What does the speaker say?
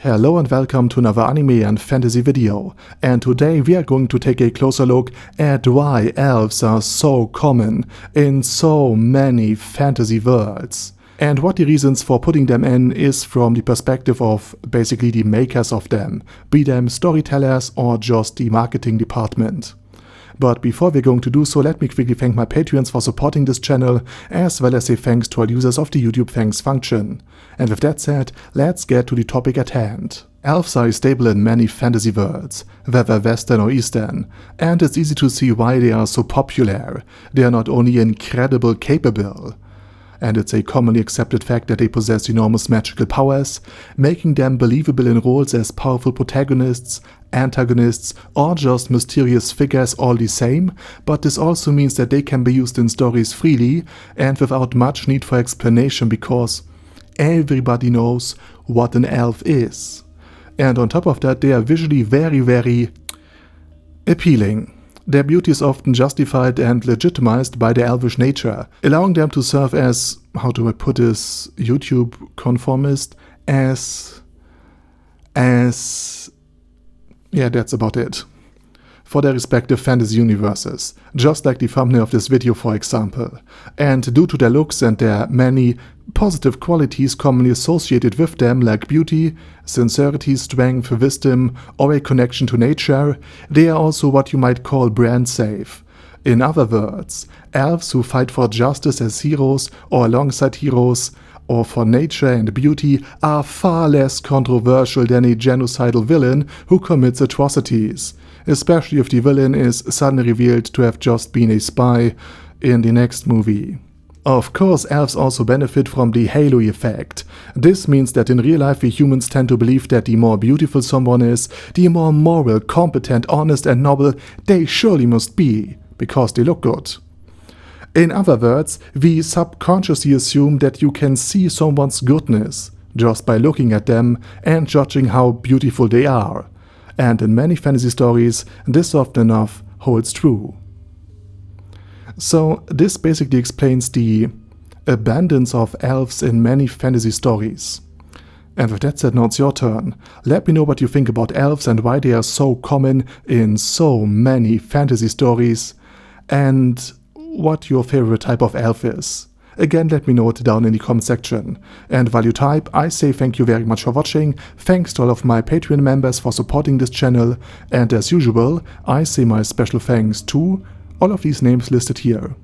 Hello and welcome to another anime and fantasy video, and today we are going to take a closer look at why elves are so common in so many fantasy worlds. And what the reasons for putting them in is from the perspective of basically the makers of them, be them storytellers or just the marketing department. But before we're going to do so, let me quickly thank my Patreons for supporting this channel, as well as say thanks to all users of the YouTube thanks function. And with that said, let's get to the topic at hand. Elves are stable in many fantasy worlds, whether Western or Eastern, and it's easy to see why they are so popular. They are not only incredibly capable, and it's a commonly accepted fact that they possess enormous magical powers, making them believable in roles as powerful protagonists, antagonists, or just mysterious figures all the same, but this also means that they can be used in stories freely and without much need for explanation because everybody knows what an elf is. And on top of that, they are visually very appealing. Their beauty is often justified and legitimized by their elvish nature, allowing them to serve as, how do I put this, YouTube conformist, yeah, that's about it, for their respective fantasy universes, just like the thumbnail of this video for example. And due to their looks and their many positive qualities commonly associated with them, like beauty, sincerity, strength, wisdom, or a connection to nature, they are also what you might call brand safe. In other words, elves who fight for justice as heroes or alongside heroes, or for nature and beauty, are far less controversial than a genocidal villain who commits atrocities, especially if the villain is suddenly revealed to have just been a spy in the next movie. Of course, elves also benefit from the halo effect. This means that in real life we humans tend to believe that the more beautiful someone is, the more moral, competent, honest and noble they surely must be, because they look good. In other words, we subconsciously assume that you can see someone's goodness just by looking at them and judging how beautiful they are. And in many fantasy stories, this often enough holds true. So this basically explains the abundance of elves in many fantasy stories. And with that said, now it's your turn. Let me know what you think about elves and why they are so common in so many fantasy stories, and what your favorite type of elf is. Again, let me know it down in the comment section. And while you type, I say thank you very much for watching, thanks to all of my Patreon members for supporting this channel, and as usual, I say my special thanks to all of these names listed here.